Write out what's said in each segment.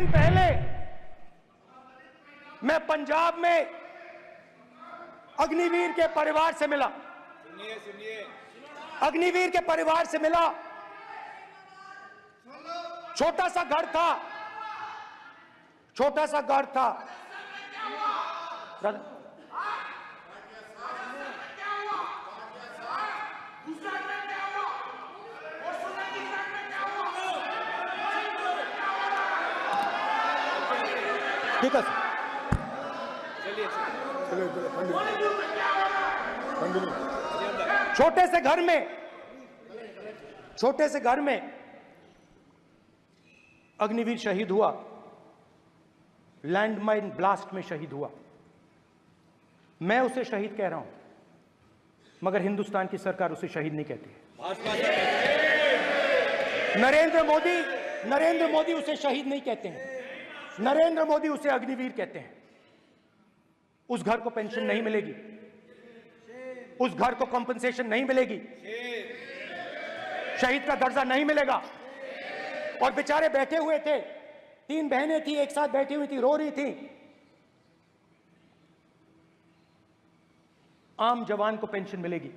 दिन पहले मैं पंजाब में अग्निवीर के परिवार से मिला। सुनिए अग्निवीर के परिवार से मिला। छोटा सा घर था, छोटा सा घर था। ठीक है सर, छोटे से घर में अग्निवीर शहीद हुआ, लैंडमाइन ब्लास्ट में शहीद हुआ। मैं उसे शहीद कह रहा हूं, मगर हिंदुस्तान की सरकार उसे शहीद नहीं कहती है। नरेंद्र मोदी उसे शहीद नहीं कहते हैं। नरेंद्र मोदी उसे अग्निवीर कहते हैं। उस घर को पेंशन नहीं मिलेगी, उस घर को कंपनसेशन नहीं मिलेगी, शहीद का दर्जा नहीं मिलेगा। और बेचारे बैठे हुए थे, 3 बहनें थी, एक साथ बैठी हुई थी, रो रही थी। आम जवान को पेंशन मिलेगी,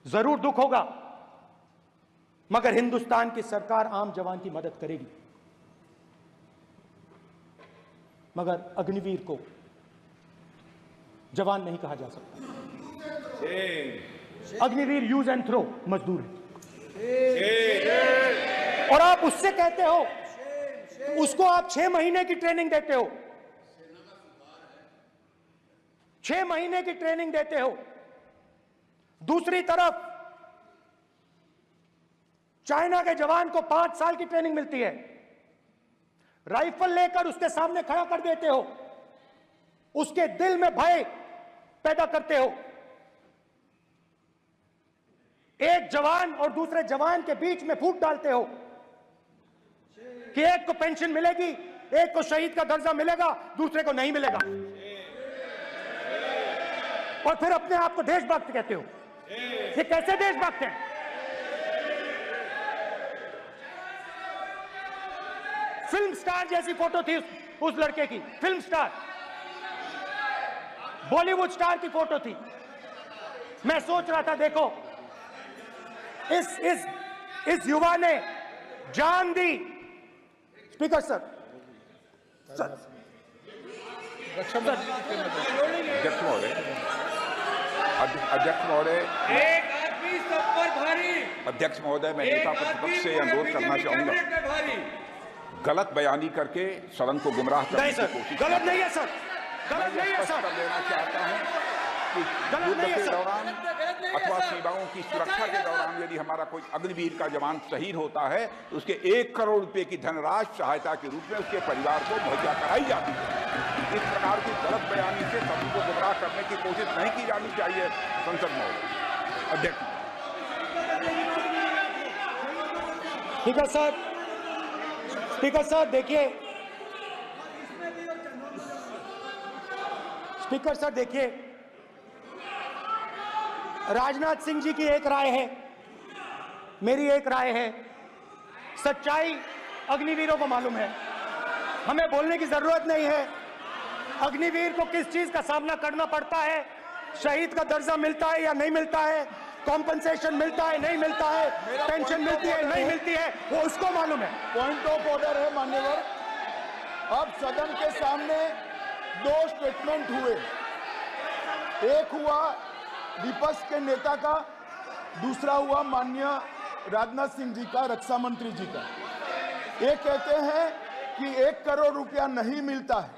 जरूर दुख होगा, मगर हिंदुस्तान की सरकार आम जवान की मदद करेगी। मगर अग्निवीर को जवान नहीं कहा जा सकता। अग्निवीर यूज एंड थ्रो मजदूर है। और आप उससे कहते हो, उसको आप 6 महीने की ट्रेनिंग देते हो, 6 महीने की ट्रेनिंग देते हो। दूसरी तरफ चाइना के जवान को 5 साल की ट्रेनिंग मिलती है, राइफल लेकर उसके सामने खड़ा कर देते हो, उसके दिल में भय पैदा करते हो। एक जवान और दूसरे जवान के बीच में फूट डालते हो कि एक को पेंशन मिलेगी, एक को शहीद का दर्जा मिलेगा, दूसरे को नहीं मिलेगा। और फिर अपने आप को देशभक्त कहते हो। ये कैसे देशभक्त हैं? फिल्म स्टार जैसी फोटो थी उस लड़के की, फिल्म स्टार, बॉलीवुड स्टार की फोटो थी। मैं सोच रहा था, देखो इस युवा ने जान दी। स्पीकर सर, अध्यक्ष महोदय, एक आदमी सब पर भारी। अध्यक्ष महोदय, मैं नेता प्रतिपक्ष से अनुरोध करना चाहूंगा, गलत बयानी करके सदन को गुमराह करने की कोशिश। गलत नहीं है सर, गलत नहीं है सर। लेना चाहता हूं कि युद्ध के दौरान अथवा सीमाओं की सुरक्षा के दौरान यदि हमारा कोई अग्निवीर का जवान शहीद होता है तो उसके 1 करोड़ रुपए की धनराशि सहायता के रूप में उसके परिवार को मुहैया कराई जाती है। इस प्रकार की गलत बयानी से सभी को गुमराह करने की कोशिश नहीं की जानी चाहिए। संसद महोदय, अध्यक्ष। स्पीकर सर, स्पीकर सर देखिए, स्पीकर सर देखिए, राजनाथ सिंह जी की एक राय है, मेरी एक राय है। सच्चाई अग्निवीरों को मालूम है, हमें बोलने की जरूरत नहीं है। अग्निवीर को किस चीज का सामना करना पड़ता है, शहीद का दर्जा मिलता है या नहीं मिलता है, कॉम्पनसेशन मिलता है नहीं मिलता है, पेंशन मिलती है नहीं मिलती है, वो उसको मालूम है। पॉइंट ऑफ ऑर्डर है मान्यवर। अब सदन के सामने 2 स्टेटमेंट हुए, एक हुआ विपक्ष के नेता का, दूसरा हुआ माननीय राजनाथ सिंह जी का, रक्षा मंत्री जी का। ये कहते हैं कि 1 करोड़ रुपया नहीं मिलता है।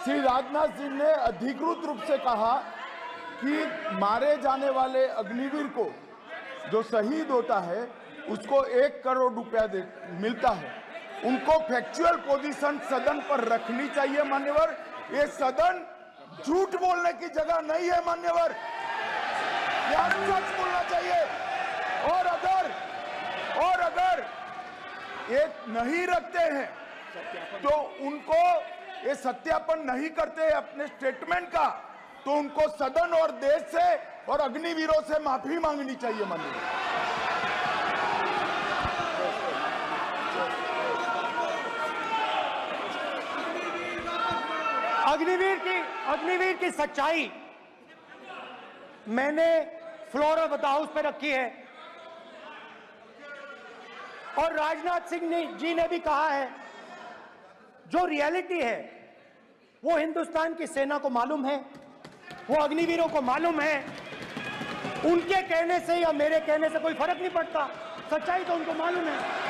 श्री राजनाथ सिंह ने अधिकृत रूप से कहा कि मारे जाने वाले अग्निवीर को जो शहीद होता है उसको 1 करोड़ रुपया मिलता है। उनको फैक्चुअल पोजीशन सदन पर रखनी चाहिए मान्यवर। ये सदन झूठ बोलने की जगह नहीं है मान्यवर, यह सच बोलना चाहिए। और अगर ये नहीं रखते हैं तो उनको ये सत्यापन नहीं करते अपने स्टेटमेंट का, तो उनको सदन और देश से और अग्निवीरों से माफी मांगनी चाहिए माननीय। अग्निवीर की सच्चाई मैंने फ्लोर ऑफ द हाउस पे रखी है और राजनाथ सिंह जी ने भी कहा है जो रियलिटी है वो हिंदुस्तान की सेना को मालूम है, वो अग्निवीरों को मालूम है। उनके कहने से या मेरे कहने से कोई फर्क नहीं पड़ता, सच्चाई तो उनको मालूम है।